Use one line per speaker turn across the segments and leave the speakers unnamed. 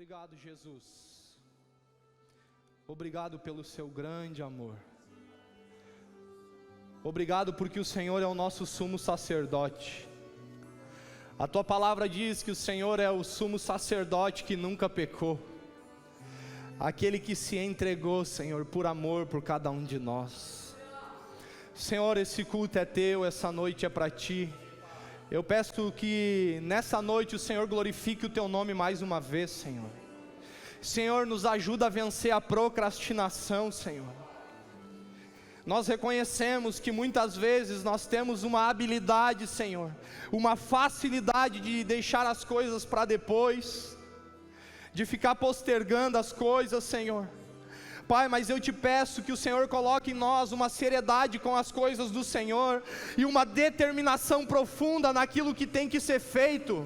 Obrigado, Jesus. Obrigado pelo seu grande amor. Obrigado porque o Senhor é o nosso sumo sacerdote. A tua palavra diz que o Senhor é o sumo sacerdote que nunca pecou. Aquele que se entregou, Senhor, por amor por cada um de nós. Senhor, esse culto é teu, essa noite é para ti. Eu peço que nessa noite o Senhor glorifique o teu nome mais uma vez, Senhor. Senhor, nos ajuda a vencer a procrastinação, Senhor. Nós reconhecemos que muitas vezes nós temos uma habilidade, Senhor, uma facilidade de deixar as coisas para depois, de ficar postergando as coisas, Senhor. Pai, mas eu te peço que o Senhor coloque em nós uma seriedade com as coisas do Senhor e uma determinação profunda naquilo que tem que ser feito.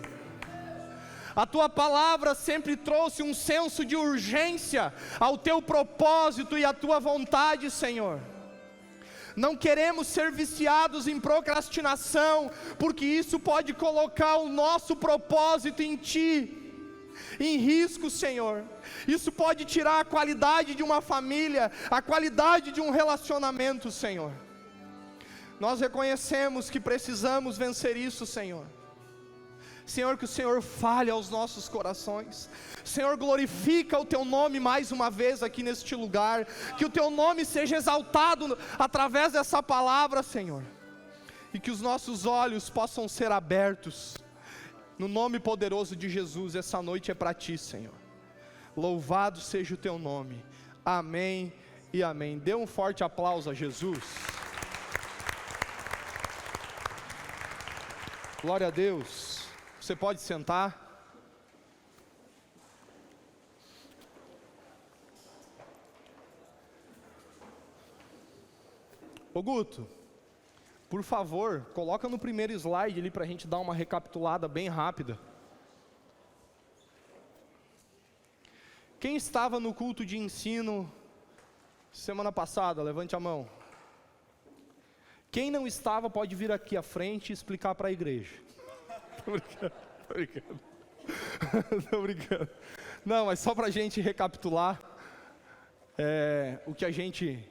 A tua palavra sempre trouxe um senso de urgência ao teu propósito e à tua vontade, Senhor. Não queremos ser viciados em procrastinação, porque isso pode colocar o nosso propósito em ti em risco, Senhor. Isso pode tirar a qualidade de uma família, a qualidade de um relacionamento, Senhor. Nós reconhecemos que precisamos vencer isso, Senhor. Senhor, que o Senhor fale aos nossos corações. Senhor, glorifica o teu nome mais uma vez aqui neste lugar. Que o teu nome seja exaltado através dessa palavra, Senhor. E que os nossos olhos possam ser abertos. No nome poderoso de Jesus, essa noite é para ti, Senhor. Louvado seja o teu nome. Amém e amém. Dê um forte aplauso a Jesus. Glória a Deus. Você pode sentar. Ô Guto, por favor, coloca no primeiro slide ali para a gente dar uma recapitulada bem rápida. Quem estava no culto de ensino semana passada, levante a mão. Quem não estava pode vir aqui à frente e explicar para a igreja. Tô brincando. Tô brincando. Não, mas só para a gente recapitular o que a gente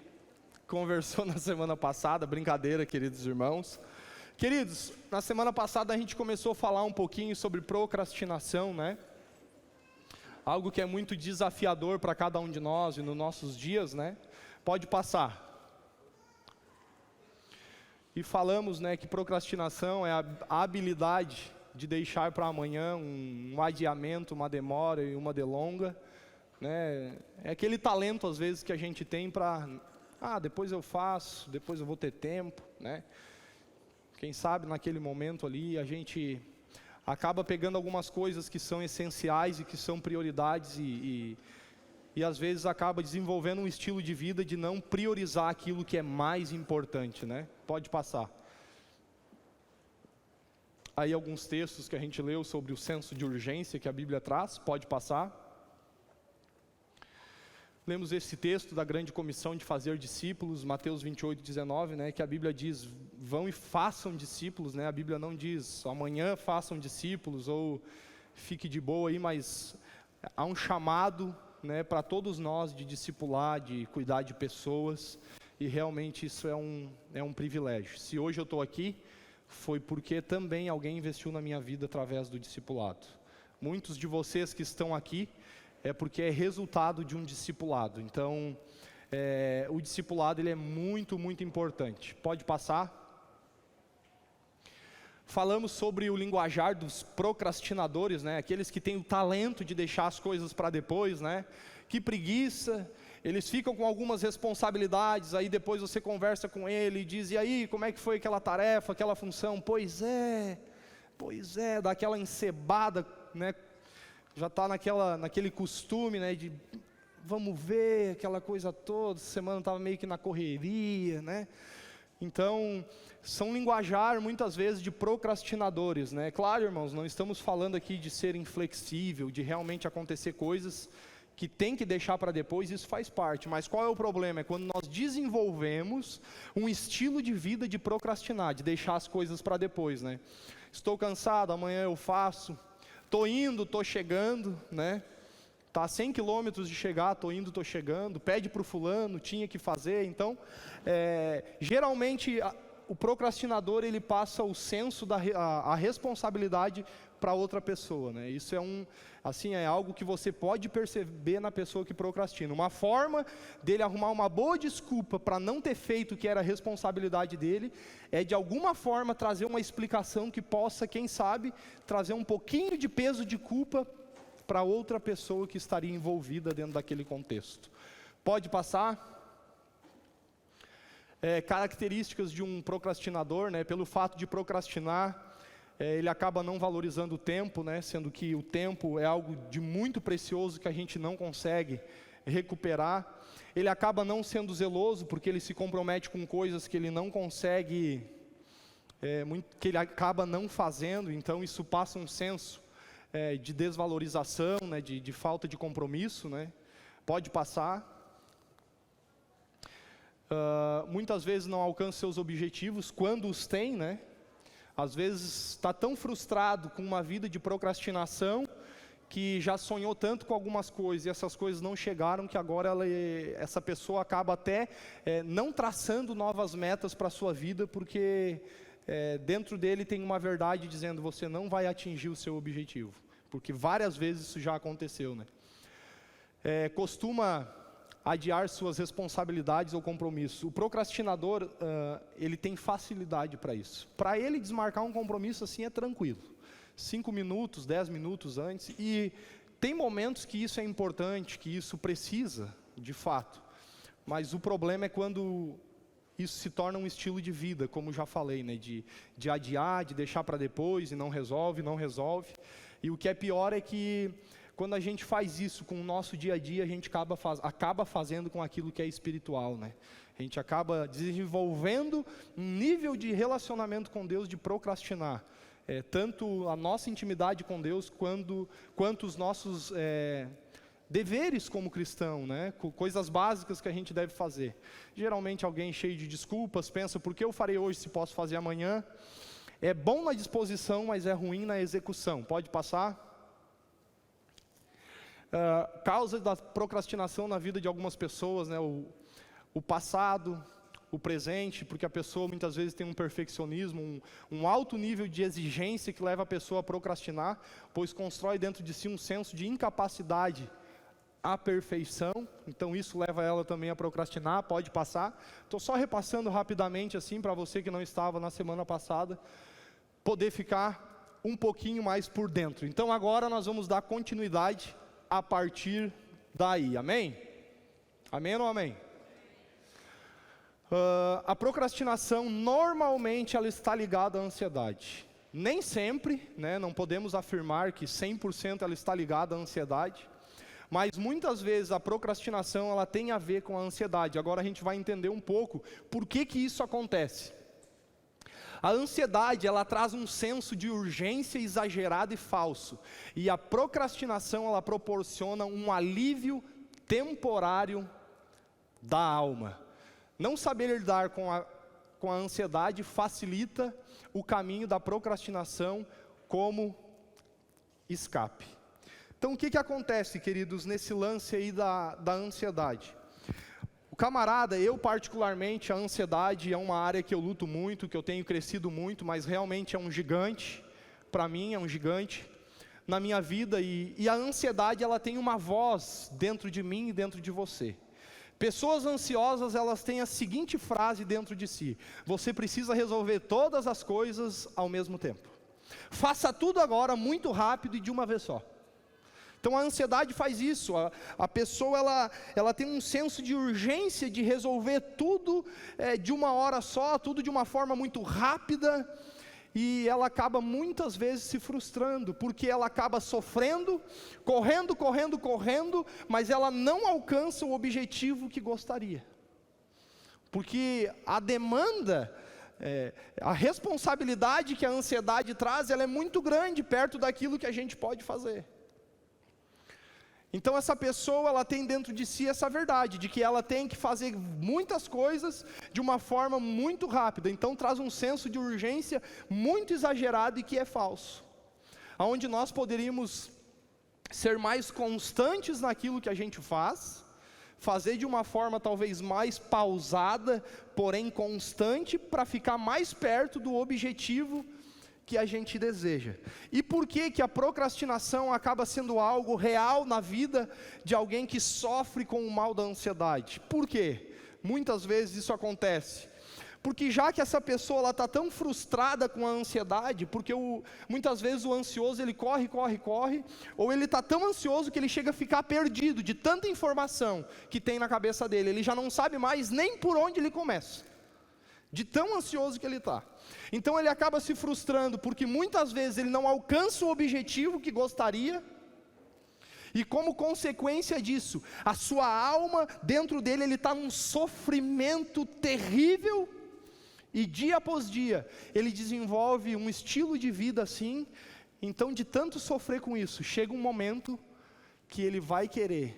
conversou na semana passada. Brincadeira, queridos irmãos. Queridos, na semana passada a gente começou a falar um pouquinho sobre procrastinação, né? Algo que é muito desafiador para cada um de nós e nos nossos dias, né? Pode passar. E falamos, né, que procrastinação é a habilidade de deixar para amanhã um adiamento, uma demora e uma delonga, né? É aquele talento às vezes que a gente tem para depois eu faço, depois eu vou ter tempo, né? Quem sabe naquele momento ali a gente acaba pegando algumas coisas que são essenciais e que são prioridades e às vezes acaba desenvolvendo um estilo de vida de não priorizar aquilo que é mais importante, né? Pode passar. Aí alguns textos que a gente leu sobre o senso de urgência que a Bíblia traz, pode passar. Lemos esse texto da grande comissão de fazer discípulos, Mateus 28:19, né, que a Bíblia diz, vão e façam discípulos, né, a Bíblia não diz, amanhã façam discípulos, ou fique de boa aí, mas há um chamado, né, para todos nós de discipular, de cuidar de pessoas, e realmente isso é um privilégio. Se hoje eu estou aqui, foi porque também alguém investiu na minha vida através do discipulado. Muitos de vocês que estão aqui, é porque é resultado de um discipulado. Então, o discipulado ele é muito, muito importante. Pode passar. Falamos sobre o linguajar dos procrastinadores, né? Aqueles que têm o talento de deixar as coisas para depois, né? Que preguiça. Eles ficam com algumas responsabilidades, aí depois você conversa com ele e diz, e aí, como é que foi aquela tarefa, aquela função? Pois é, dá aquela encebada, né? Já está naquele costume, né, de vamos ver, aquela coisa toda, semana estava meio que na correria, né? Então, são linguajar muitas vezes de procrastinadores, né? Claro, irmãos, não estamos falando aqui de ser inflexível, de realmente acontecer coisas que tem que deixar para depois, isso faz parte, mas qual é o problema? É quando nós desenvolvemos um estilo de vida de procrastinar, de deixar as coisas para depois, né? Estou cansado, amanhã eu faço. Estou indo, estou chegando, né? Está a 100 quilômetros de chegar, estou indo, estou chegando, pede para o fulano, tinha que fazer. Então, geralmente, o procrastinador, ele passa o senso a responsabilidade para outra pessoa, né? Isso é algo que você pode perceber na pessoa que procrastina. Uma forma dele arrumar uma boa desculpa para não ter feito o que era a responsabilidade dele, é de alguma forma trazer uma explicação que possa, quem sabe, trazer um pouquinho de peso de culpa para outra pessoa que estaria envolvida dentro daquele contexto. Pode passar? Características de um procrastinador, né? Pelo fato de procrastinar, ele acaba não valorizando o tempo, né? Sendo que o tempo é algo de muito precioso que a gente não consegue recuperar. Ele acaba não sendo zeloso, porque ele se compromete com coisas que ele não consegue, que ele acaba não fazendo, então isso passa um senso de desvalorização, né? de falta de compromisso, né? Pode passar. Muitas vezes não alcança seus objetivos, quando os tem, né? Às vezes está tão frustrado com uma vida de procrastinação, que já sonhou tanto com algumas coisas, e essas coisas não chegaram, que agora essa pessoa acaba até não traçando novas metas para a sua vida, porque dentro dele tem uma verdade dizendo, você não vai atingir o seu objetivo, porque várias vezes isso já aconteceu, né? Costuma adiar suas responsabilidades ou compromissos. O procrastinador, ele tem facilidade para isso. Para ele desmarcar um compromisso assim é tranquilo. 5 minutos, 10 minutos antes. E tem momentos que isso é importante, que isso precisa, de fato. Mas o problema é quando isso se torna um estilo de vida, como já falei, né? De adiar, de deixar para depois e não resolve. E o que é pior é que quando a gente faz isso com o nosso dia a dia, a gente acaba fazendo com aquilo que é espiritual, né? A gente acaba desenvolvendo um nível de relacionamento com Deus de procrastinar. Tanto a nossa intimidade com Deus, quanto os nossos deveres como cristão, né? Coisas básicas que a gente deve fazer. Geralmente alguém cheio de desculpas, pensa, por que eu farei hoje se posso fazer amanhã? É bom na disposição, mas é ruim na execução. Pode passar? Causa da procrastinação na vida de algumas pessoas, né? O passado, o presente, porque a pessoa muitas vezes tem um perfeccionismo, um alto nível de exigência que leva a pessoa a procrastinar, pois constrói dentro de si um senso de incapacidade à perfeição, então isso leva ela também a procrastinar. Pode passar. Estou só repassando rapidamente assim, para você que não estava na semana passada, poder ficar um pouquinho mais por dentro. Então agora nós vamos dar continuidade a partir daí, amém? Amém ou não amém? A procrastinação, normalmente, ela está ligada à ansiedade. Nem sempre, né, não podemos afirmar que 100% ela está ligada à ansiedade, mas muitas vezes a procrastinação, ela tem a ver com a ansiedade. Agora a gente vai entender um pouco por que isso acontece. A ansiedade, ela traz um senso de urgência exagerado e falso. E a procrastinação, ela proporciona um alívio temporário da alma. Não saber lidar com a ansiedade facilita o caminho da procrastinação como escape. Então o que acontece, queridos, nesse lance aí da ansiedade? O camarada, eu particularmente, a ansiedade é uma área que eu luto muito, que eu tenho crescido muito, mas realmente é um gigante, para mim é um gigante na minha vida, e a ansiedade, ela tem uma voz dentro de mim e dentro de você. Pessoas ansiosas, elas têm a seguinte frase dentro de si: você precisa resolver todas as coisas ao mesmo tempo. Faça tudo agora, muito rápido e de uma vez só. Então a ansiedade faz isso, a pessoa ela tem um senso de urgência de resolver tudo de uma hora só, tudo de uma forma muito rápida, e ela acaba muitas vezes se frustrando, porque ela acaba sofrendo, correndo, mas ela não alcança o objetivo que gostaria, porque a demanda, a responsabilidade que a ansiedade traz, ela é muito grande perto daquilo que a gente pode fazer. Então essa pessoa, ela tem dentro de si essa verdade, de que ela tem que fazer muitas coisas de uma forma muito rápida, então traz um senso de urgência muito exagerado e que é falso. Onde nós poderíamos ser mais constantes naquilo que a gente faz, fazer de uma forma talvez mais pausada, porém constante, para ficar mais perto do objetivo que a gente deseja. E por que que a procrastinação acaba sendo algo real na vida de alguém que sofre com o mal da ansiedade? Por quê? Muitas vezes isso acontece porque já que essa pessoa está tão frustrada com a ansiedade, porque muitas vezes o ansioso ele corre, ou ele está tão ansioso que ele chega a ficar perdido de tanta informação que tem na cabeça dele, ele já não sabe mais nem por onde ele começa, de tão ansioso que ele está. Então ele acaba se frustrando, porque muitas vezes ele não alcança o objetivo que gostaria, e como consequência disso, a sua alma, dentro dele, ele está num sofrimento terrível, e dia após dia, ele desenvolve um estilo de vida assim. Então de tanto sofrer com isso, chega um momento que ele vai querer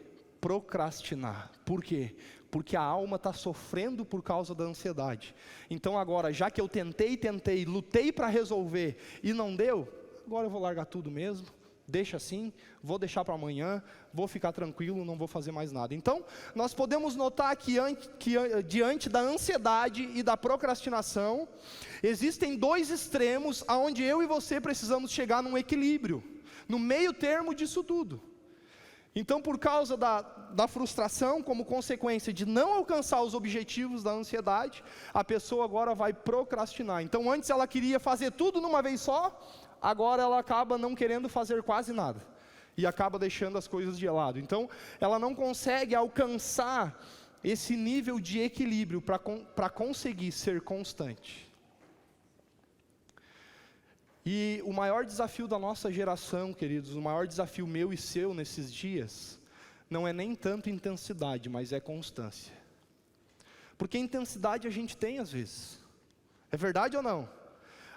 procrastinar. Por quê? Porque a alma está sofrendo por causa da ansiedade. Então agora, já que eu tentei, lutei para resolver e não deu, agora eu vou largar tudo mesmo, deixa assim, vou deixar para amanhã, vou ficar tranquilo, não vou fazer mais nada. Então, nós podemos notar que diante da ansiedade e da procrastinação, existem dois extremos aonde eu e você precisamos chegar num equilíbrio, no meio termo disso tudo. Então, por causa da frustração, como consequência de não alcançar os objetivos da ansiedade, a pessoa agora vai procrastinar. Então, antes ela queria fazer tudo numa vez só, agora ela acaba não querendo fazer quase nada, e acaba deixando as coisas de lado. Então, ela não consegue alcançar esse nível de equilíbrio para conseguir ser constante. E o maior desafio da nossa geração, queridos, o maior desafio meu e seu nesses dias, não é nem tanto intensidade, mas é constância. Porque intensidade a gente tem às vezes, é verdade ou não?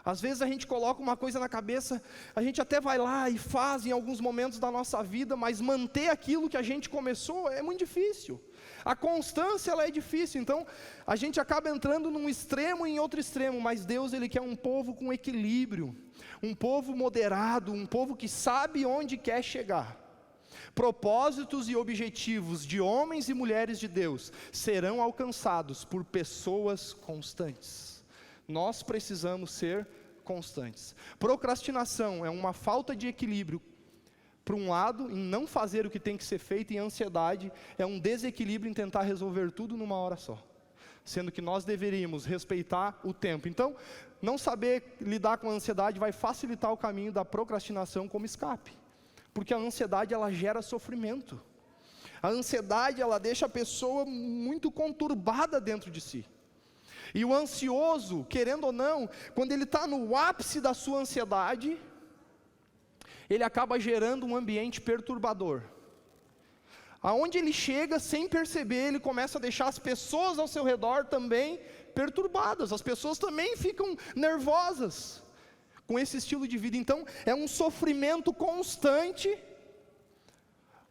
Às vezes a gente coloca uma coisa na cabeça, a gente até vai lá e faz em alguns momentos da nossa vida, mas manter aquilo que a gente começou é muito difícil. A constância ela é difícil, então a gente acaba entrando num extremo e em outro extremo, mas Deus ele quer um povo com equilíbrio, um povo moderado, um povo que sabe onde quer chegar. Propósitos e objetivos de homens e mulheres de Deus serão alcançados por pessoas constantes. Nós precisamos ser constantes. Procrastinação é uma falta de equilíbrio, por um lado, em não fazer o que tem que ser feito, e ansiedade é um desequilíbrio em tentar resolver tudo numa hora só, sendo que nós deveríamos respeitar o tempo. Então, não saber lidar com a ansiedade vai facilitar o caminho da procrastinação como escape, porque a ansiedade ela gera sofrimento. A ansiedade ela deixa a pessoa muito conturbada dentro de si. E o ansioso, querendo ou não, quando ele está no ápice da sua ansiedade, ele acaba gerando um ambiente perturbador. Aonde ele chega, sem perceber, ele começa a deixar as pessoas ao seu redor também perturbadas. As pessoas também ficam nervosas com esse estilo de vida. Então, é um sofrimento constante,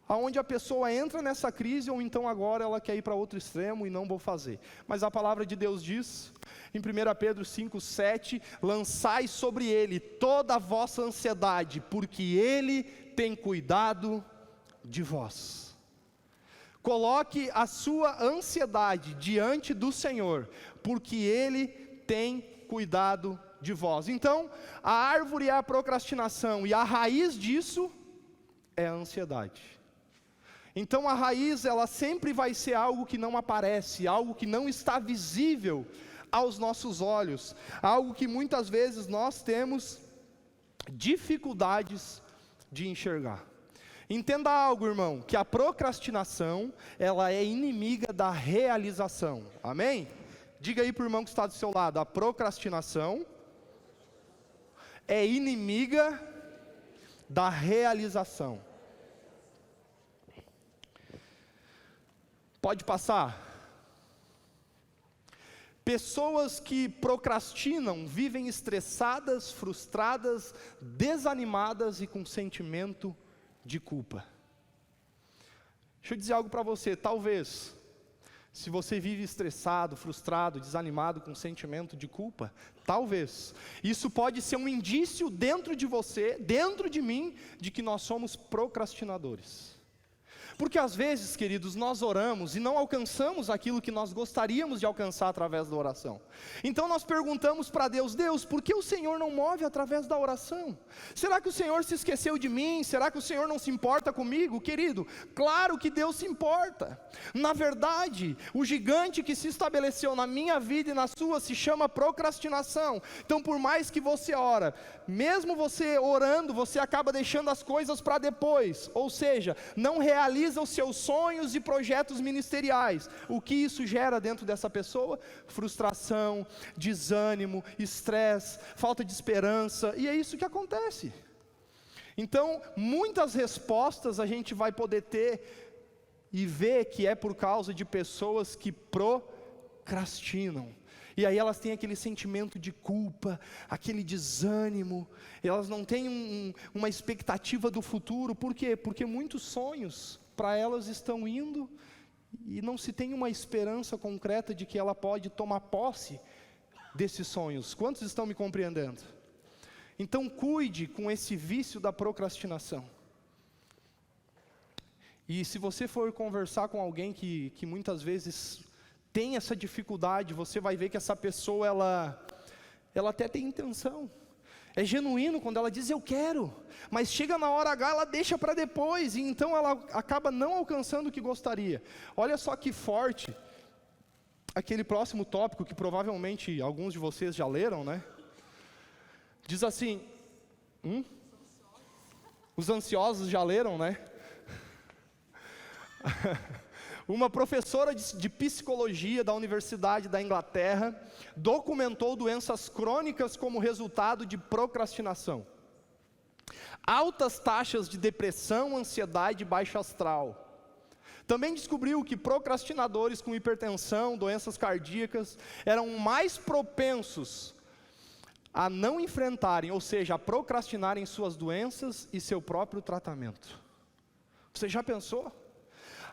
aonde a pessoa entra nessa crise, ou então agora ela quer ir para outro extremo e não vou fazer. Mas a palavra de Deus diz, em 1 Pedro 5,7, lançai sobre ele toda a vossa ansiedade, porque ele tem cuidado de vós. Coloque a sua ansiedade diante do Senhor, porque ele tem cuidado de vós. Então, a árvore é a procrastinação, e a raiz disso é a ansiedade. Então a raiz ela sempre vai ser algo que não aparece, algo que não está visível aos nossos olhos, algo que muitas vezes nós temos dificuldades de enxergar. Entenda algo, irmão, que a procrastinação ela é inimiga da realização, amém? Diga aí para o irmão que está do seu lado, a procrastinação é inimiga da realização. Pode passar. Pessoas que procrastinam vivem estressadas, frustradas, desanimadas e com sentimento de culpa. Deixa eu dizer algo para você, talvez Se você vive estressado, frustrado, desanimado, com sentimento de culpa, talvez isso pode ser um indício dentro de você, dentro de mim, de que nós somos procrastinadores. Porque às vezes, queridos, nós oramos e não alcançamos aquilo que nós gostaríamos de alcançar através da oração. Então nós perguntamos para Deus: Deus, por que o Senhor não move através da oração? Será que o Senhor se esqueceu de mim? Será que o Senhor não se importa comigo? Querido, claro que Deus se importa. Na verdade, o gigante que se estabeleceu na minha vida e na sua se chama procrastinação. Então por mais que você ora, mesmo você orando, você acaba deixando as coisas para depois. Ou seja, não realiza os seus sonhos e projetos ministeriais. O que isso gera dentro dessa pessoa? Frustração, desânimo, estresse, falta de esperança, e é isso que acontece. Então, muitas respostas a gente vai poder ter e ver que é por causa de pessoas que procrastinam. E aí elas têm aquele sentimento de culpa, aquele desânimo, elas não têm uma expectativa do futuro. Por quê? Porque muitos sonhos para elas estão indo e não se tem uma esperança concreta de que ela pode tomar posse desses sonhos. Quantos estão me compreendendo? Então cuide com esse vício da procrastinação. E se você for conversar com alguém que muitas vezes tem essa dificuldade, você vai ver que essa pessoa, ela até tem intenção. É genuíno quando ela diz eu quero, mas chega na hora H, ela deixa para depois, e então ela acaba não alcançando o que gostaria. Olha só que forte, aquele próximo tópico que provavelmente alguns de vocês já leram, né? Diz assim, os ansiosos já leram, né? Uma professora de psicologia da Universidade da Inglaterra documentou doenças crônicas como resultado de procrastinação. Altas taxas de depressão, ansiedade e baixa astral. Também descobriu que procrastinadores com hipertensão, doenças cardíacas, eram mais propensos a não enfrentarem, ou seja, a procrastinarem suas doenças e seu próprio tratamento. Você já pensou?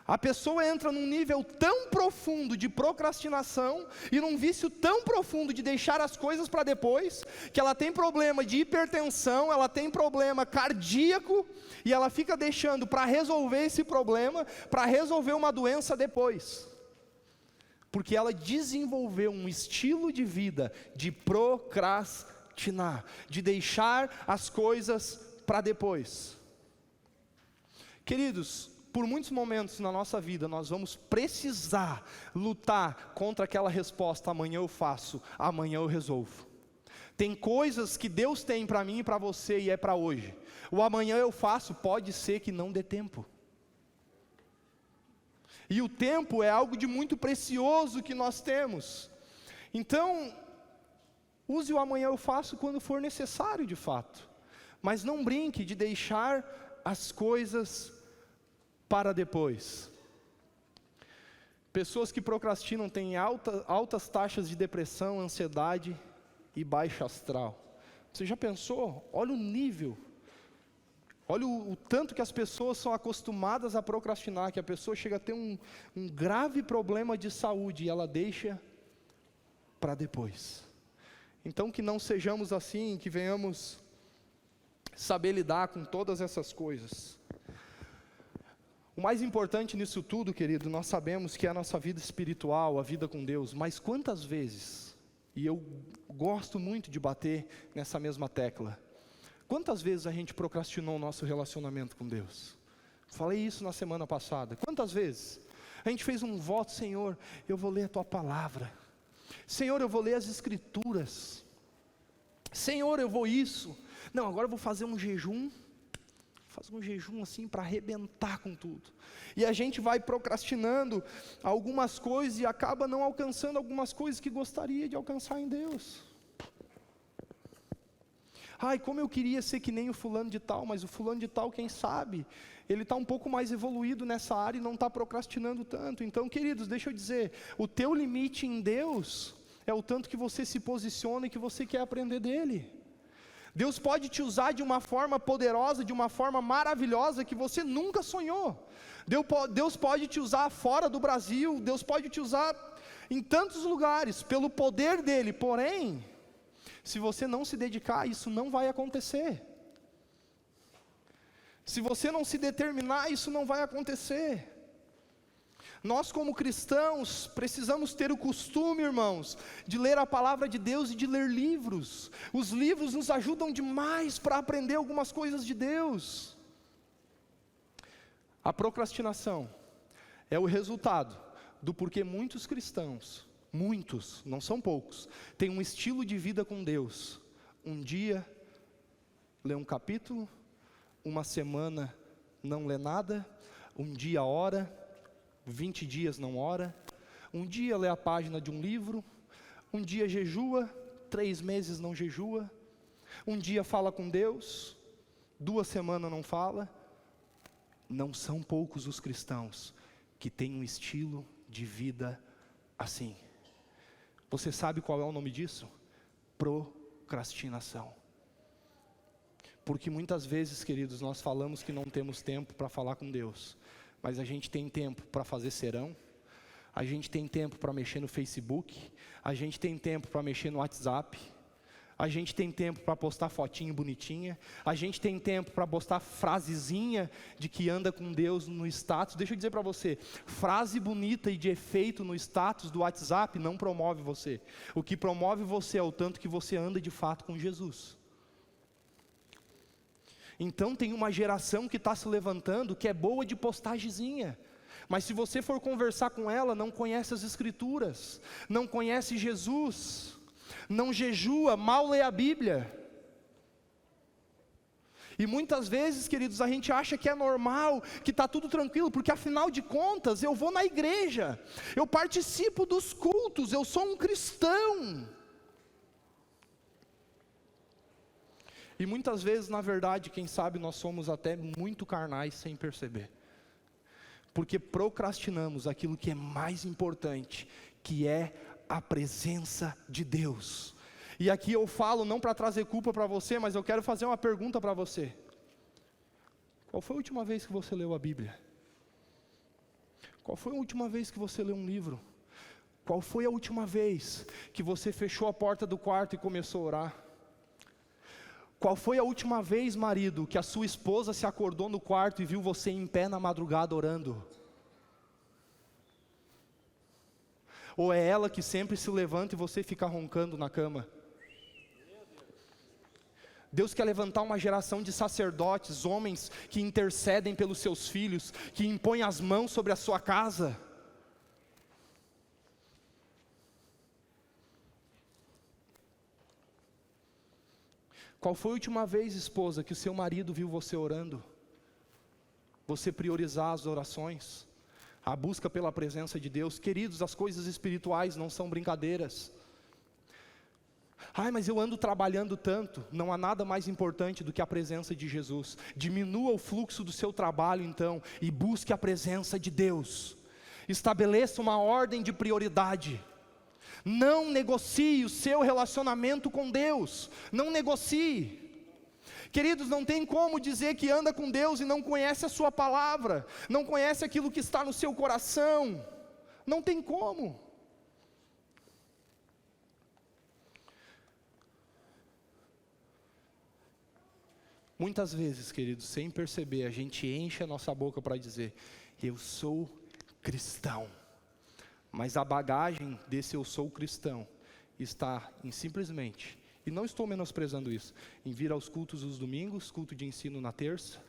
A pessoa entra num nível tão profundo de procrastinação e num vício tão profundo de deixar as coisas para depois, que ela tem problema de hipertensão, ela tem problema cardíaco, e ela fica deixando para resolver esse problema, para resolver uma doença depois. Porque ela desenvolveu um estilo de vida de procrastinar, de deixar as coisas para depois. Queridos, por muitos momentos na nossa vida, nós vamos precisar lutar contra aquela resposta: amanhã eu faço, amanhã eu resolvo. Tem coisas que Deus tem para mim e para você e é para hoje. O amanhã eu faço pode ser que não dê tempo. E o tempo é algo de muito precioso que nós temos. Então, use o amanhã eu faço quando for necessário de fato. Mas não brinque de deixar as coisas para depois. Pessoas que procrastinam têm altas taxas de depressão, ansiedade e baixa astral. Você já pensou? Olha o nível. Olha o tanto que as pessoas são acostumadas a procrastinar, que a pessoa chega a ter um grave problema de saúde e ela deixa para depois. Então que não sejamos assim, que venhamos saber lidar com todas essas coisas. O mais importante nisso tudo, querido, nós sabemos que é a nossa vida espiritual, a vida com Deus, mas quantas vezes, e eu gosto muito de bater nessa mesma tecla, quantas vezes a gente procrastinou o nosso relacionamento com Deus? Falei isso na semana passada. Quantas vezes a gente fez um voto: Senhor, eu vou ler a Tua Palavra, Senhor, eu vou ler as Escrituras, Senhor, eu vou isso, não, agora eu vou fazer um jejum, assim para arrebentar com tudo. E a gente vai procrastinando algumas coisas e acaba não alcançando algumas coisas que gostaria de alcançar em Deus. Ai, como eu queria ser que nem o fulano de tal, mas o fulano de tal, quem sabe, ele está um pouco mais evoluído nessa área e não está procrastinando tanto. Então, queridos, deixa eu dizer, o teu limite em Deus é o tanto que você se posiciona e que você quer aprender dele. Deus pode te usar de uma forma poderosa, de uma forma maravilhosa que você nunca sonhou. Deus pode te usar fora do Brasil, Deus pode te usar em tantos lugares, pelo poder dEle, porém, se você não se dedicar, isso não vai acontecer. Se você não se determinar, isso não vai acontecer. Nós como cristãos, precisamos ter o costume, irmãos, de ler a palavra de Deus e de ler livros. Os livros nos ajudam demais para aprender algumas coisas de Deus. A procrastinação é o resultado do porquê muitos cristãos, muitos, não são poucos, têm um estilo de vida com Deus. Um dia lê um capítulo, uma semana não lê nada, um dia ora, 20 dias não ora, um dia lê a página de um livro, um dia jejua, 3 meses não jejua, um dia fala com Deus, 2 semanas não fala. Não são poucos os cristãos que têm um estilo de vida assim. Você sabe qual é o nome disso? Procrastinação. Porque muitas vezes, queridos, nós falamos que não temos tempo para falar com Deus, mas a gente tem tempo para fazer serão, a gente tem tempo para mexer no Facebook, a gente tem tempo para mexer no WhatsApp, a gente tem tempo para postar fotinho bonitinha, a gente tem tempo para postar frasezinha de que anda com Deus no status. Deixa eu dizer para você, frase bonita e de efeito no status do WhatsApp não promove você. O que promove você é o tanto que você anda de fato com Jesus. Então tem uma geração que está se levantando que é boa de postagemzinha, mas se você for conversar com ela, não conhece as Escrituras, não conhece Jesus, não jejua, mal lê a Bíblia. E muitas vezes, queridos, a gente acha que é normal, que está tudo tranquilo, porque afinal de contas, eu vou na igreja, eu participo dos cultos, eu sou um cristão. E muitas vezes, na verdade, quem sabe nós somos até muito carnais sem perceber. Porque procrastinamos aquilo que é mais importante, que é a presença de Deus. E aqui eu falo não para trazer culpa para você, mas eu quero fazer uma pergunta para você. Qual foi a última vez que você leu a Bíblia? Qual foi a última vez que você leu um livro? Qual foi a última vez que você fechou a porta do quarto e começou a orar? Qual foi a última vez, marido, que a sua esposa se acordou no quarto e viu você em pé na madrugada orando? Ou é ela que sempre se levanta e você fica roncando na cama? Deus quer levantar uma geração de sacerdotes, homens que intercedem pelos seus filhos, que impõem as mãos sobre a sua casa. Qual foi a última vez, esposa, que o seu marido viu você orando? Você priorizar as orações, a busca pela presença de Deus. Queridos, as coisas espirituais não são brincadeiras. Ai, mas eu ando trabalhando tanto. Não há nada mais importante do que a presença de Jesus. Diminua o fluxo do seu trabalho então, e busque a presença de Deus. Estabeleça uma ordem de prioridade. Não negocie o seu relacionamento com Deus. Não negocie. Queridos, não tem como dizer que anda com Deus e não conhece a sua palavra, não conhece aquilo que está no seu coração. Não tem como. Muitas vezes, queridos, sem perceber, a gente enche a nossa boca para dizer: eu sou cristão. Mas a bagagem desse eu sou cristão está em simplesmente, e não estou menosprezando isso, em vir aos cultos os domingos, culto de ensino na terça,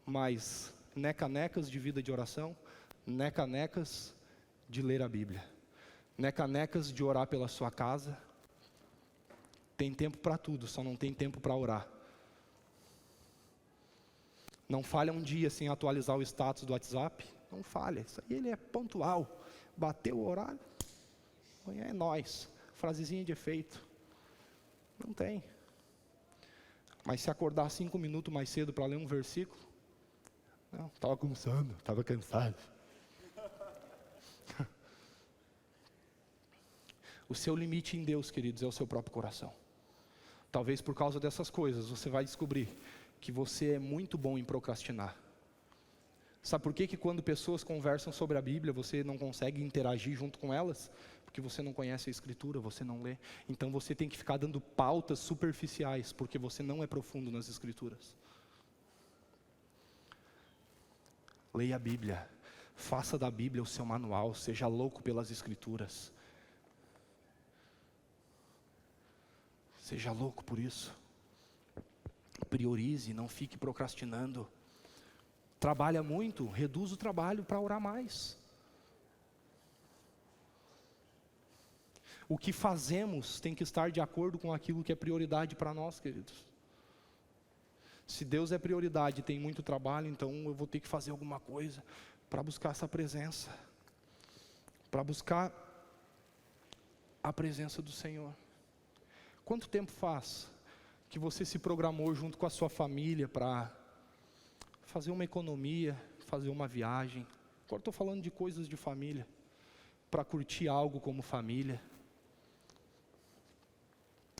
mas necanecas de vida de oração, necanecas de ler a Bíblia, necanecas de orar pela sua casa. Tem tempo para tudo, só não tem tempo para orar. Não falha um dia sem atualizar o status do WhatsApp. Não falha, isso aí ele é pontual. Bateu o horário, amanhã é nós. Frasezinha de efeito. Não tem. Mas se acordar 5 minutos mais cedo para ler um versículo, não, estava com sono, estava cansado. O seu limite em Deus, queridos, é o seu próprio coração. Talvez por causa dessas coisas, você vai descobrir que você é muito bom em procrastinar. Sabe por que quando pessoas conversam sobre a Bíblia, você não consegue interagir junto com elas? Porque você não conhece a Escritura, você não lê. Então você tem que ficar dando pautas superficiais, porque você não é profundo nas Escrituras. Leia a Bíblia, faça da Bíblia o seu manual, seja louco pelas Escrituras. Seja louco por isso. Priorize, não fique procrastinando. Trabalha muito, reduz o trabalho para orar mais. O que fazemos tem que estar de acordo com aquilo que é prioridade para nós, queridos. Se Deus é prioridade e tem muito trabalho, então eu vou ter que fazer alguma coisa para buscar essa presença. Para buscar a presença do Senhor. Quanto tempo faz que você se programou junto com a sua família para fazer uma economia, fazer uma viagem? Agora estou falando de coisas de família. Para curtir algo como família.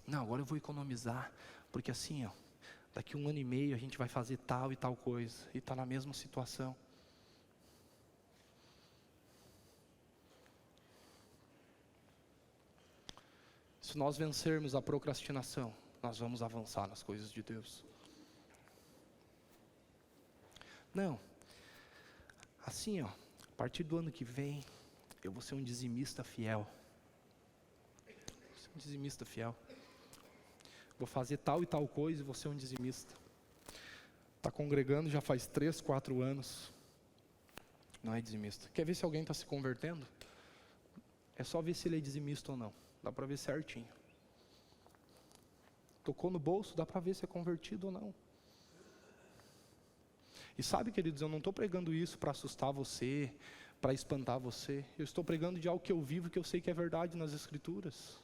Não, agora eu vou economizar, porque assim, daqui 1 ano e meio a gente vai fazer tal e tal coisa, e está na mesma situação. Se nós vencermos a procrastinação, nós vamos avançar nas coisas de Deus. Não, assim a partir do ano que vem, eu vou ser um dizimista fiel. Vou ser um dizimista fiel. Vou fazer tal e tal coisa e vou ser um dizimista. Está congregando já faz 3, 4 anos. Não é dizimista. Quer ver se alguém está se convertendo? É só ver se ele é dizimista ou não. Dá para ver certinho. Tocou no bolso, dá para ver se é convertido ou não. E sabe, queridos, eu não estou pregando isso para assustar você, para espantar você. Eu estou pregando de algo que eu vivo, que eu sei que é verdade nas Escrituras.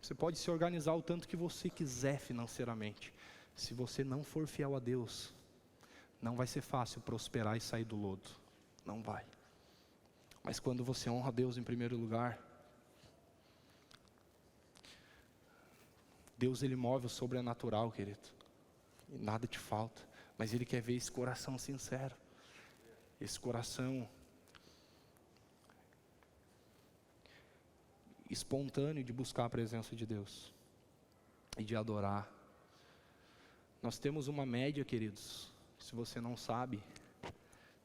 Você pode se organizar o tanto que você quiser financeiramente. Se você não for fiel a Deus, não vai ser fácil prosperar e sair do lodo. Não vai. Mas quando você honra a Deus em primeiro lugar, Deus ele move o sobrenatural, querido. E nada te falta. Mas Ele quer ver esse coração sincero. Esse coração espontâneo de buscar a presença de Deus. E de adorar. Nós temos uma média, queridos. Se você não sabe,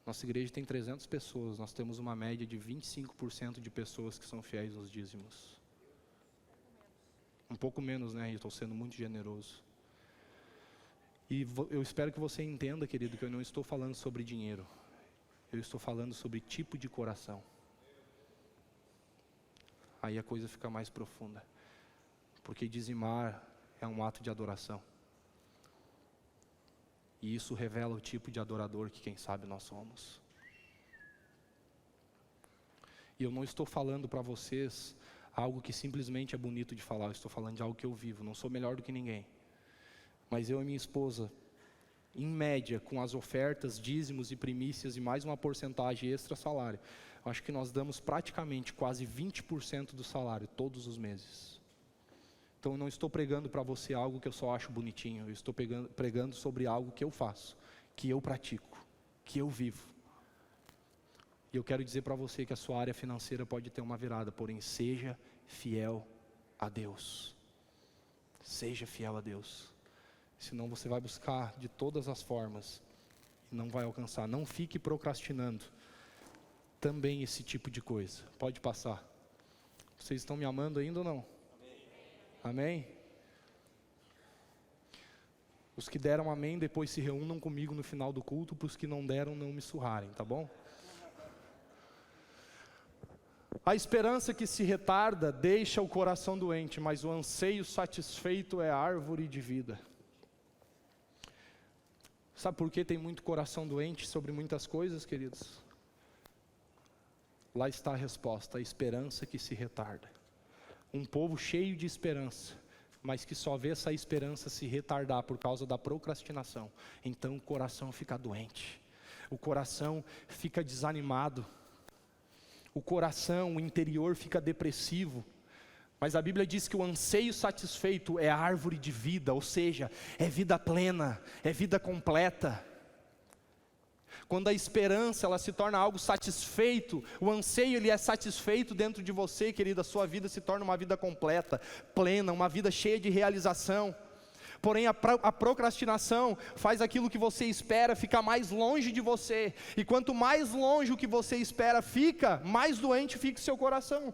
nossa igreja tem 300 pessoas. Nós temos uma média de 25% de pessoas que são fiéis aos dízimos. Um pouco menos, né? Eu estou sendo muito generoso. E eu espero que você entenda, querido, que eu não estou falando sobre dinheiro. Eu estou falando sobre tipo de coração. Aí a coisa fica mais profunda. Porque dizimar é um ato de adoração. E isso revela o tipo de adorador que, quem sabe, nós somos. E eu não estou falando para vocês algo que simplesmente é bonito de falar. Eu estou falando de algo que eu vivo. Não sou melhor do que ninguém. Mas eu e minha esposa, em média, com as ofertas, dízimos e primícias e mais uma porcentagem extra salário, acho que nós damos praticamente quase 20% do salário todos os meses. Então eu não estou pregando para você algo que eu só acho bonitinho. Eu estou pregando sobre algo que eu faço, que eu pratico, que eu vivo. E eu quero dizer para você que a sua área financeira pode ter uma virada, porém seja fiel a Deus. Seja fiel a Deus. Senão você vai buscar de todas as formas e não vai alcançar. Não fique procrastinando também esse tipo de coisa. Pode passar. Vocês estão me amando ainda ou não? Amém? Os que deram amém, depois se reúnam comigo no final do culto. Para os que não deram, não me surrarem, tá bom? A esperança que se retarda deixa o coração doente, mas o anseio satisfeito é a árvore de vida. Sabe por que tem muito coração doente sobre muitas coisas, queridos? Lá está a resposta, a esperança que se retarda. Um povo cheio de esperança, mas que só vê essa esperança se retardar por causa da procrastinação. Então o coração fica doente, o coração fica desanimado, o coração, o interior fica depressivo. Mas a Bíblia diz que o anseio satisfeito é a árvore de vida, ou seja, é vida plena, é vida completa. Quando a esperança ela se torna algo satisfeito, o anseio ele é satisfeito dentro de você, querida, a sua vida se torna uma vida completa, plena, uma vida cheia de realização. Porém a procrastinação faz aquilo que você espera ficar mais longe de você, e quanto mais longe o que você espera fica, mais doente fica o seu coração.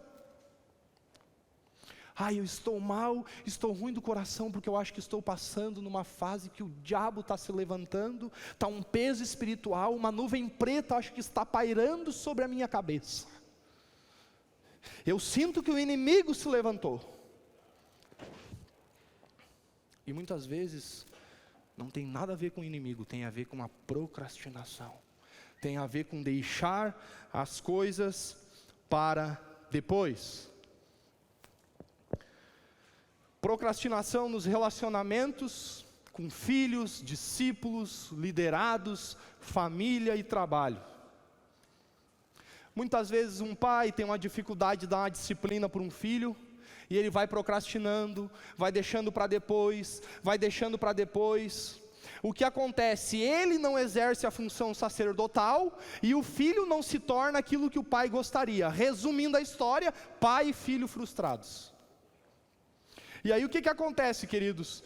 Eu estou mal, estou ruim do coração, porque eu acho que estou passando numa fase que o diabo está se levantando, está um peso espiritual, uma nuvem preta, acho que está pairando sobre a minha cabeça. Eu sinto que o inimigo se levantou. E muitas vezes, não tem nada a ver com o inimigo, tem a ver com a procrastinação. Tem a ver com deixar as coisas para depois. Procrastinação nos relacionamentos com filhos, discípulos, liderados, família e trabalho. Muitas vezes um pai tem uma dificuldade de dar uma disciplina para um filho, e ele vai procrastinando, vai deixando para depois, vai deixando para depois. O que acontece? Ele não exerce a função sacerdotal, e o filho não se torna aquilo que o pai gostaria. Resumindo a história, pai e filho frustrados. E aí o que acontece, queridos?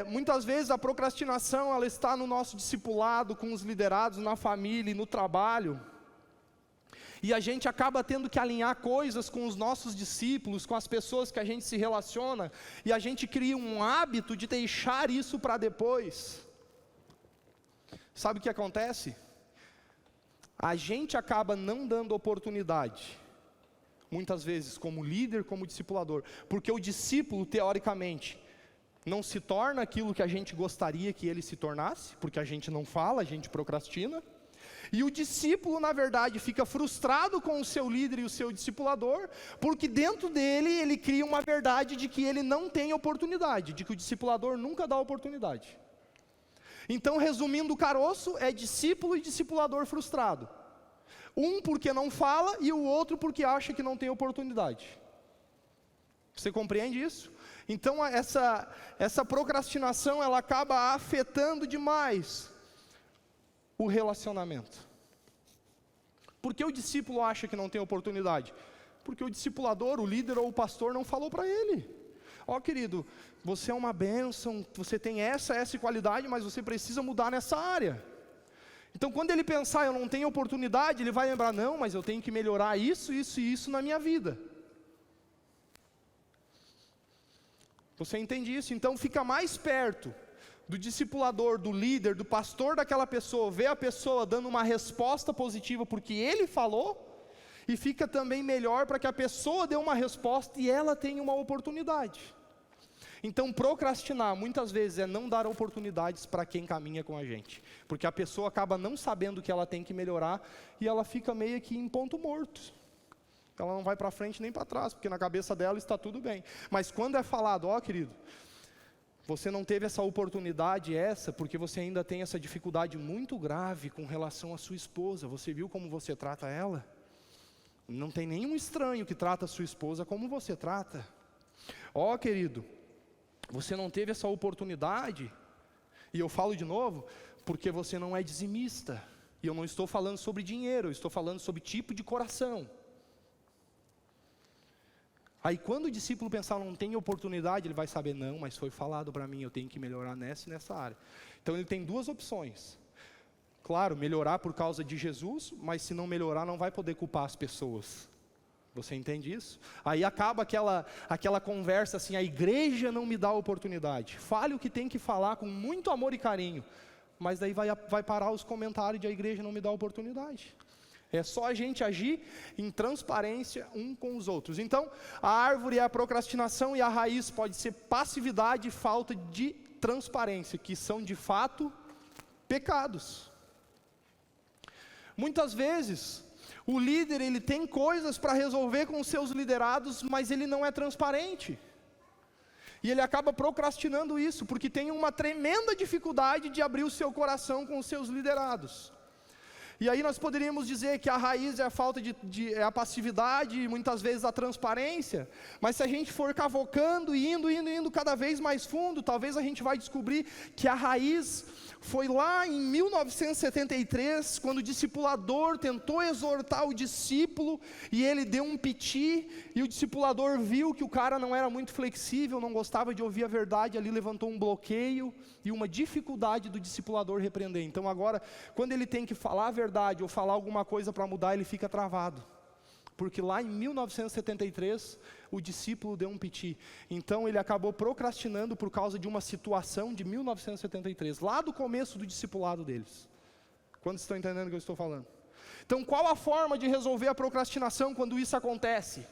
Muitas vezes a procrastinação ela está no nosso discipulado, com os liderados, na família e no trabalho. E a gente acaba tendo que alinhar coisas com os nossos discípulos, com as pessoas que a gente se relaciona, e a gente cria um hábito de deixar isso para depois. Sabe o que acontece? A gente acaba não dando oportunidade, muitas vezes como líder, como discipulador, porque o discípulo, teoricamente, não se torna aquilo que a gente gostaria que ele se tornasse, porque a gente não fala, a gente procrastina. E o discípulo, na verdade, fica frustrado com o seu líder e o seu discipulador, porque dentro dele ele cria uma verdade de que ele não tem oportunidade, de que o discipulador nunca dá oportunidade. Então, resumindo o caroço, é discípulo e discipulador frustrado. Um porque não fala e o outro porque acha que não tem oportunidade. Você compreende isso? Então essa procrastinação ela acaba afetando demais o relacionamento. Por que o discípulo acha que não tem oportunidade? Porque o discipulador, o líder ou o pastor não falou para ele. Querido, você é uma bênção, você tem essa qualidade, mas você precisa mudar nessa área. Então quando ele pensar, eu não tenho oportunidade, ele vai lembrar, não, mas eu tenho que melhorar isso, isso e isso na minha vida. Você entende isso? Então fica mais perto do discipulador, do líder, do pastor daquela pessoa, ver a pessoa dando uma resposta positiva porque ele falou, e fica também melhor para que a pessoa dê uma resposta e ela tenha uma oportunidade. Então procrastinar muitas vezes é não dar oportunidades para quem caminha com a gente, porque a pessoa acaba não sabendo que ela tem que melhorar, e ela fica meio que em ponto morto. Ela não vai para frente nem para trás, porque na cabeça dela está tudo bem. Mas quando é falado, querido, você não teve essa oportunidade porque você ainda tem essa dificuldade muito grave com relação à sua esposa. Você viu como você trata ela? Não tem nenhum estranho que trata a sua esposa como você trata. Querido, você não teve essa oportunidade, e eu falo de novo, porque você não é dizimista. E eu não estou falando sobre dinheiro, eu estou falando sobre tipo de coração. Aí quando o discípulo pensar, não tem oportunidade, ele vai saber, não, mas foi falado para mim, eu tenho que melhorar nessa e nessa área. Então ele tem duas opções. Claro, melhorar por causa de Jesus, mas se não melhorar, não vai poder culpar as pessoas. Você entende isso? Aí acaba aquela conversa assim, a igreja não me dá oportunidade. Fale o que tem que falar com muito amor e carinho, mas daí vai parar os comentários de a igreja não me dá oportunidade. É só a gente agir em transparência um com os outros. Então, a árvore é a procrastinação e a raiz pode ser passividade e falta de transparência, que são de fato pecados. Muitas vezes, o líder ele tem coisas para resolver com os seus liderados, mas ele não é transparente. E ele acaba procrastinando isso, porque tem uma tremenda dificuldade de abrir o seu coração com os seus liderados. E aí nós poderíamos dizer que a raiz é a falta é a passividade, e muitas vezes a transparência, mas se a gente for cavocando e indo cada vez mais fundo, talvez a gente vai descobrir que a raiz foi lá em 1973, quando o discipulador tentou exortar o discípulo, e ele deu um piti, e o discipulador viu que o cara não era muito flexível, não gostava de ouvir a verdade, ali levantou um bloqueio, e uma dificuldade do discipulador repreender. Então agora, quando ele tem que falar a verdade, ou falar alguma coisa para mudar, ele fica travado, porque lá em 1973, o discípulo deu um piti, então ele acabou procrastinando por causa de uma situação de 1973, lá do começo do discipulado deles. Quantos estão entendendo o que eu estou falando? Então qual a forma de resolver a procrastinação quando isso acontece?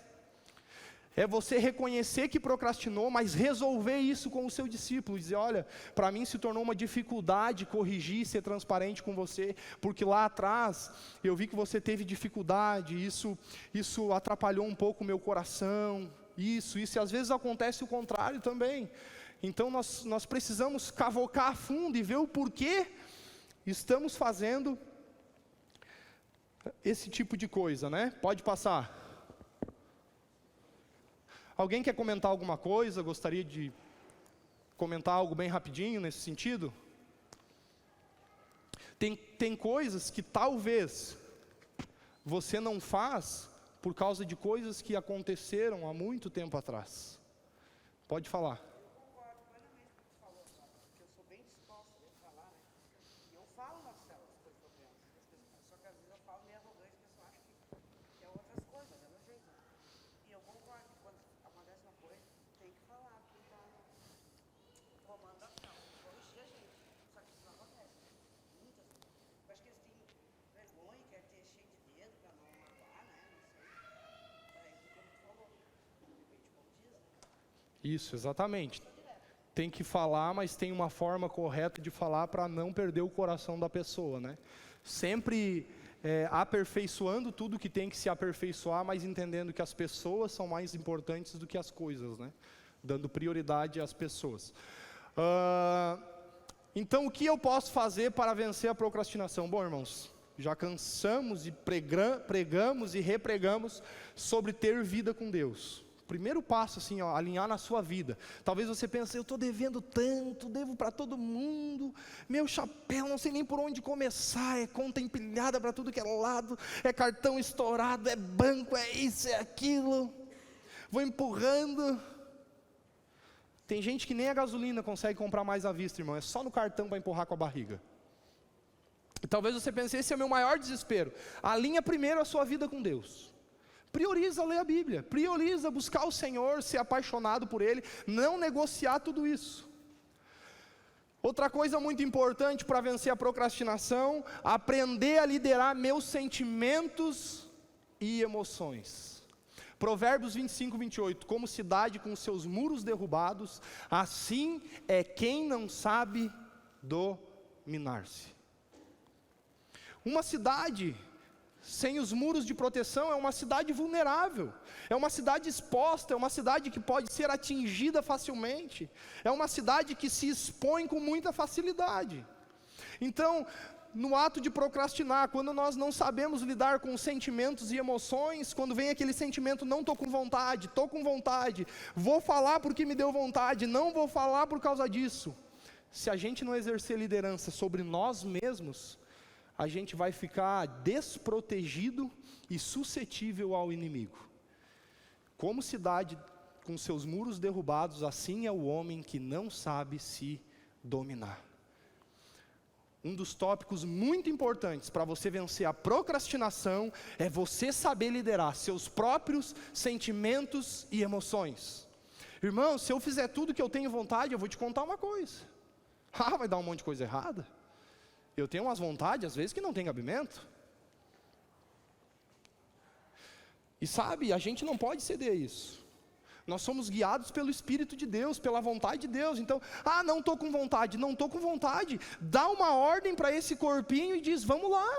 É você reconhecer que procrastinou, mas resolver isso com o seu discípulo, dizer, olha, para mim se tornou uma dificuldade corrigir, ser transparente com você, porque lá atrás eu vi que você teve dificuldade, isso atrapalhou um pouco o meu coração, isso, e às vezes acontece o contrário também. Então nós precisamos cavocar a fundo e ver o porquê estamos fazendo esse tipo de coisa, né? Pode passar. Alguém quer comentar alguma coisa? Gostaria de comentar algo bem rapidinho nesse sentido? Tem coisas que talvez você não faz por causa de coisas que aconteceram há muito tempo atrás. Pode falar.
Eu concordo plenamente com o que você falou agora, porque eu sou bem disposta a falar, né? E eu falo nas células coisas que eu penso, só que às vezes eu falo meio arrogante, o pessoal acha que é outras coisas, é meu jeito. E eu concordo que quando acontece uma coisa, tem que falar, porque está no comando da célula, corrigir a gente. Só que isso não acontece. Muitas vezes. Eu acho que eles têm vergonha, querem ter cheio de dedo para não magoar, né? Não sei. É isso que você falou. De repente, como diz, né?
Isso, exatamente. Tem que falar, mas tem uma forma correta de falar para não perder o coração da pessoa, né? Sempre aperfeiçoando tudo que tem que se aperfeiçoar, mas entendendo que as pessoas são mais importantes do que as coisas, né? Dando prioridade às pessoas. Então, o que eu posso fazer para vencer a procrastinação? Bom, irmãos, já cansamos e pregamos e repregamos sobre ter vida com Deus. Primeiro passo, assim, ó, alinhar na sua vida. Talvez você pense, eu estou devendo tanto, devo para todo mundo, meu chapéu, não sei nem por onde começar, é conta empilhada para tudo que é lado, é cartão estourado, é banco, é isso, é aquilo, vou empurrando. Tem gente que nem a gasolina consegue comprar mais à vista, irmão, é só no cartão para empurrar com a barriga. E talvez você pense, esse é o meu maior desespero. Alinha primeiro a sua vida com Deus. Prioriza ler a Bíblia, prioriza buscar o Senhor, ser apaixonado por Ele, não negociar tudo isso. Outra coisa muito importante para vencer a procrastinação, aprender a liderar meus sentimentos e emoções. Provérbios 25, 28, como cidade com seus muros derrubados, assim é quem não sabe dominar-se. Uma cidade sem os muros de proteção é uma cidade vulnerável, é uma cidade exposta, é uma cidade que pode ser atingida facilmente, é uma cidade que se expõe com muita facilidade. Então, no ato de procrastinar, quando nós não sabemos lidar com sentimentos e emoções, quando vem aquele sentimento, não estou com vontade, vou falar porque me deu vontade, não vou falar por causa disso. Se a gente não exercer liderança sobre nós mesmos, a gente vai ficar desprotegido e suscetível ao inimigo. Como cidade com seus muros derrubados, assim é o homem que não sabe se dominar. Um dos tópicos muito importantes para você vencer a procrastinação é você saber liderar seus próprios sentimentos e emoções. Irmão, se eu fizer tudo que eu tenho vontade, eu vou te contar uma coisa. Vai dar um monte de coisa errada. Eu tenho umas vontades, às vezes, que não tem cabimento. E sabe, a gente não pode ceder a isso. Nós somos guiados pelo Espírito de Deus, pela vontade de Deus. Então, não estou com vontade. Dá uma ordem para esse corpinho e diz, vamos lá.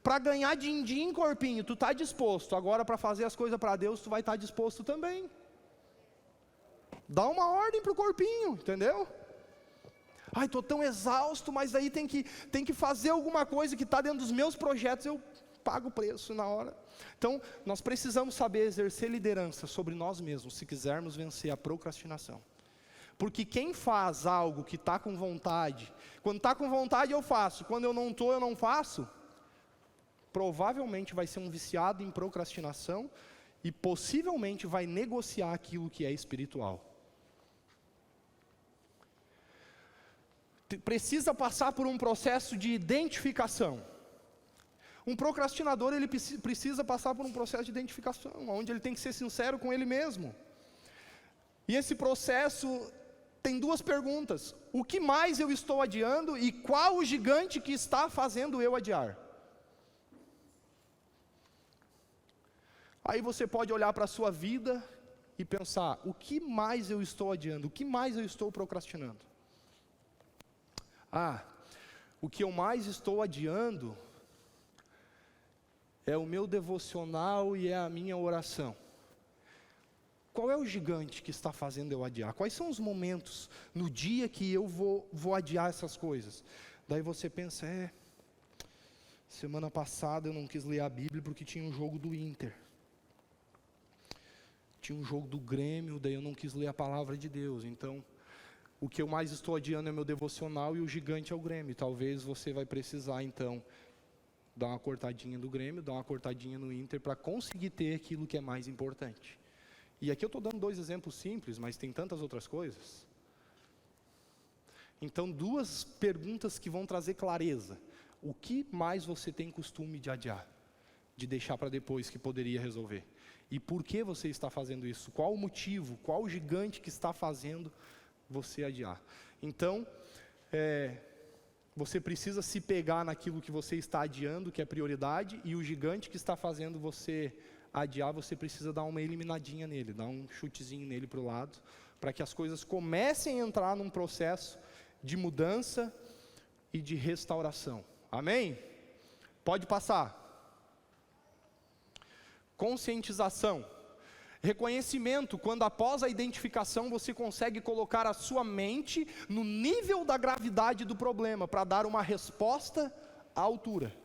Para ganhar din-din, corpinho, tu está disposto. Agora, para fazer as coisas para Deus, tu vai estar disposto também. Dá uma ordem para o corpinho, entendeu? Ai, estou tão exausto, mas aí tem que fazer alguma coisa que está dentro dos meus projetos, eu pago o preço na hora. Então, nós precisamos saber exercer liderança sobre nós mesmos, se quisermos vencer a procrastinação. Porque quem faz algo que está com vontade, quando está com vontade eu faço, quando eu não estou eu não faço, provavelmente vai ser um viciado em procrastinação e possivelmente vai negociar aquilo que é espiritual. Precisa passar por um processo de identificação. Um procrastinador, ele precisa passar por um processo de identificação, onde ele tem que ser sincero com ele mesmo. E esse processo tem duas perguntas: o que mais eu estou adiando e qual o gigante que está fazendo eu adiar? Aí você pode olhar para a sua vida e pensar: o que mais eu estou adiando? O que mais eu estou procrastinando? O que eu mais estou adiando é o meu devocional e é a minha oração. Qual é o gigante que está fazendo eu adiar? Quais são os momentos no dia que eu vou adiar essas coisas? Daí você pensa: semana passada eu não quis ler a Bíblia porque tinha um jogo do Inter. Tinha um jogo do Grêmio, daí eu não quis ler a palavra de Deus. Então, o que eu mais estou adiando é meu devocional e o gigante é o Grêmio. Talvez você vai precisar, então, dar uma cortadinha do Grêmio, dar uma cortadinha no Inter, para conseguir ter aquilo que é mais importante. E aqui eu estou dando 2 exemplos simples, mas tem tantas outras coisas. Então, 2 perguntas que vão trazer clareza. O que mais você tem costume de adiar? De deixar para depois, que poderia resolver? E por que você está fazendo isso? Qual o motivo? Qual o gigante que está fazendo você adiar? Então, você precisa se pegar naquilo que você está adiando, que é prioridade, e o gigante que está fazendo você adiar, você precisa dar uma eliminadinha nele, dar um chutezinho nele para o lado, para que as coisas comecem a entrar num processo de mudança e de restauração. Amém? Pode passar. Conscientização. Reconhecimento, quando após a identificação você consegue colocar a sua mente no nível da gravidade do problema, para dar uma resposta à altura.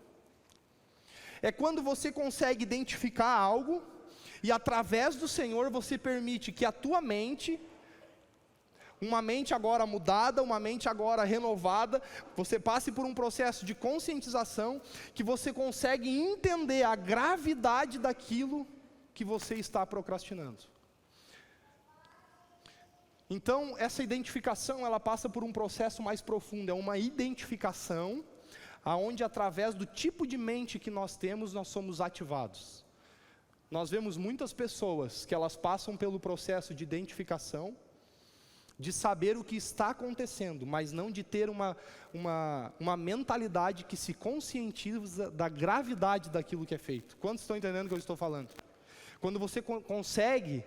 É quando você consegue identificar algo, e através do Senhor você permite que a tua mente, uma mente agora mudada, uma mente agora renovada, você passe por um processo de conscientização, que você consegue entender a gravidade daquilo que você está procrastinando. Então, essa identificação, ela passa por um processo mais profundo, é uma identificação, aonde através do tipo de mente que nós temos, nós somos ativados. Nós vemos muitas pessoas que elas passam pelo processo de identificação, de saber o que está acontecendo, mas não de ter uma mentalidade que se conscientiza da gravidade daquilo que é feito. Quantos estão entendendo o que eu estou falando? Quando você consegue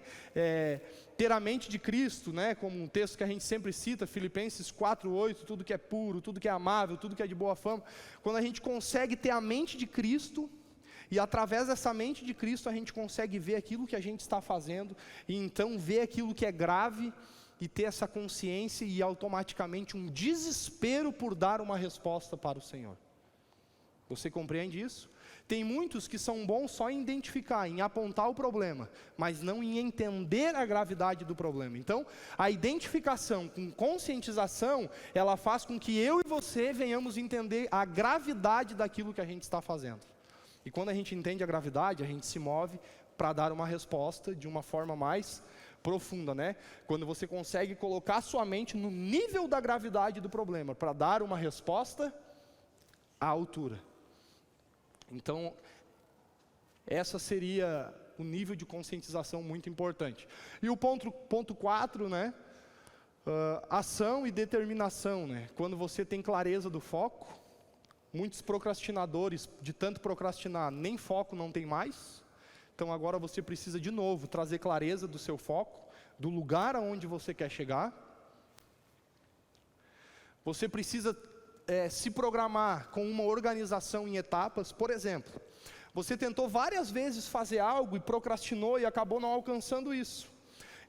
ter a mente de Cristo, né, como um texto que a gente sempre cita, Filipenses 4:8, tudo que é puro, tudo que é amável, tudo que é de boa fama, quando a gente consegue ter a mente de Cristo, e através dessa mente de Cristo a gente consegue ver aquilo que a gente está fazendo, e então ver aquilo que é grave, e ter essa consciência e automaticamente um desespero por dar uma resposta para o Senhor. Você compreende isso? Tem muitos que são bons só em identificar, em apontar o problema, mas não em entender a gravidade do problema. Então, a identificação com conscientização, ela faz com que eu e você venhamos entender a gravidade daquilo que a gente está fazendo. E quando a gente entende a gravidade, a gente se move para dar uma resposta de uma forma mais profunda, né? Quando você consegue colocar sua mente no nível da gravidade do problema, para dar uma resposta à altura. Então, essa seria o nível de conscientização muito importante. E o ponto 4, né? Ação e determinação, né? Quando você tem clareza do foco, muitos procrastinadores, de tanto procrastinar, nem foco não tem mais. Então agora você precisa de novo trazer clareza do seu foco, do lugar aonde você quer chegar. Você precisa se programar com uma organização em etapas. Por exemplo, você tentou várias vezes fazer algo e procrastinou e acabou não alcançando isso.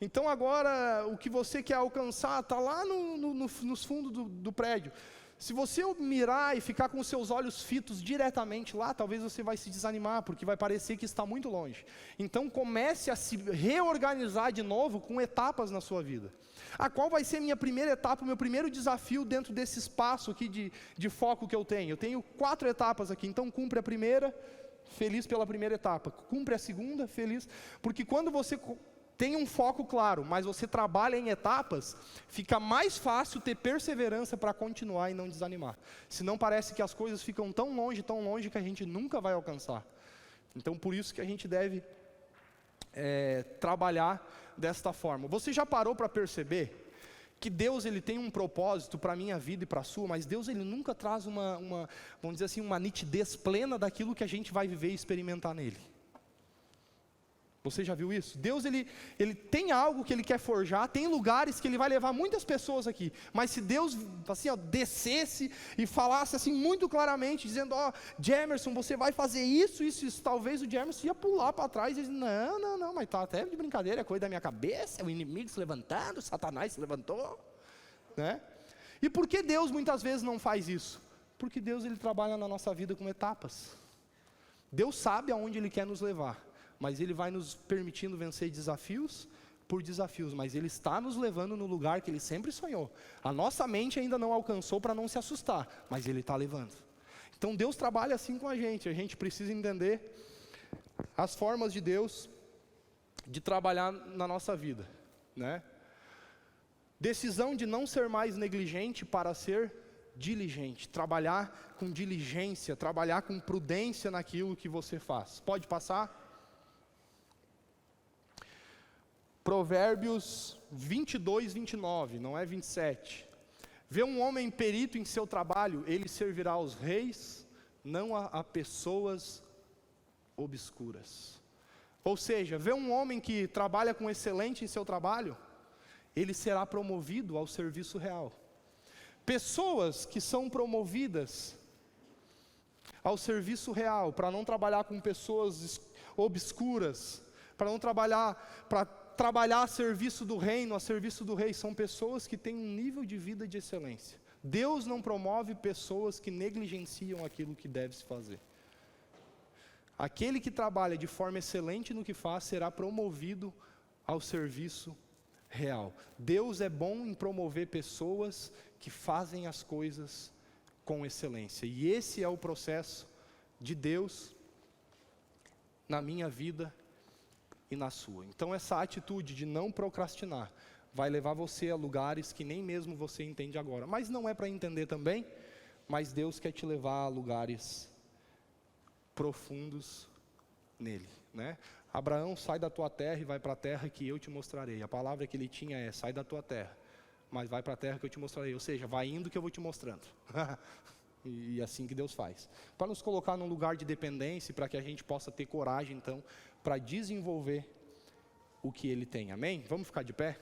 Então agora, o que você quer alcançar está lá nos fundos do prédio. Se você mirar e ficar com os seus olhos fitos diretamente lá, talvez você vai se desanimar, porque vai parecer que está muito longe. Então comece a se reorganizar de novo com etapas na sua vida. Qual vai ser a minha primeira etapa, o meu primeiro desafio dentro desse espaço aqui de foco que eu tenho? Eu tenho 4 etapas aqui, então cumpre a primeira, feliz pela primeira etapa. Cumpre a segunda, feliz, porque quando você tem um foco claro, mas você trabalha em etapas, fica mais fácil ter perseverança para continuar e não desanimar. Senão parece que as coisas ficam tão longe que a gente nunca vai alcançar. Então por isso que a gente deve trabalhar desta forma. Você já parou para perceber que Deus ele tem um propósito para a minha vida e para a sua, mas Deus ele nunca traz vamos dizer assim, uma nitidez plena daquilo que a gente vai viver e experimentar nele. Você já viu isso? Deus ele tem algo que Ele quer forjar, tem lugares que Ele vai levar muitas pessoas aqui, mas se Deus assim, descesse e falasse assim muito claramente, dizendo, Jamerson, você vai fazer isso, talvez o Jamerson ia pular para trás e dizer, não, mas tá até de brincadeira, é coisa da minha cabeça, é o inimigo se levantando, Satanás se levantou, né? E por que Deus muitas vezes não faz isso? Porque Deus ele trabalha na nossa vida com etapas. Deus sabe aonde Ele quer nos levar, mas Ele vai nos permitindo vencer desafios por desafios, mas Ele está nos levando no lugar que Ele sempre sonhou. A nossa mente ainda não alcançou para não se assustar, mas Ele está levando. Então Deus trabalha assim com a gente precisa entender as formas de Deus de trabalhar na nossa vida, né? Decisão de não ser mais negligente para ser diligente, trabalhar com diligência, trabalhar com prudência naquilo que você faz. Pode passar? Provérbios 22, 29, não é 27. Vê um homem perito em seu trabalho, ele servirá aos reis, não a pessoas obscuras. Ou seja, vê um homem que trabalha com excelente em seu trabalho, ele será promovido ao serviço real. Pessoas que são promovidas ao serviço real, para não trabalhar com pessoas obscuras, para não trabalhar a serviço do reino, a serviço do rei, são pessoas que têm um nível de vida de excelência. Deus não promove pessoas que negligenciam aquilo que deve se fazer. Aquele que trabalha de forma excelente no que faz, será promovido ao serviço real. Deus é bom em promover pessoas que fazem as coisas com excelência. E esse é o processo de Deus na minha vida e na sua. Então essa atitude de não procrastinar vai levar você a lugares que nem mesmo você entende agora. Mas não é para entender também, mas Deus quer te levar a lugares profundos nele, né? Abraão, sai da tua terra e vai para a terra que eu te mostrarei. A palavra que ele tinha é, sai da tua terra, mas vai para a terra que eu te mostrarei. Ou seja, vai indo que eu vou te mostrando. E assim que Deus faz. Para nos colocar num lugar de dependência, para que a gente possa ter coragem, então, para desenvolver o que Ele tem. Amém? Vamos ficar de pé?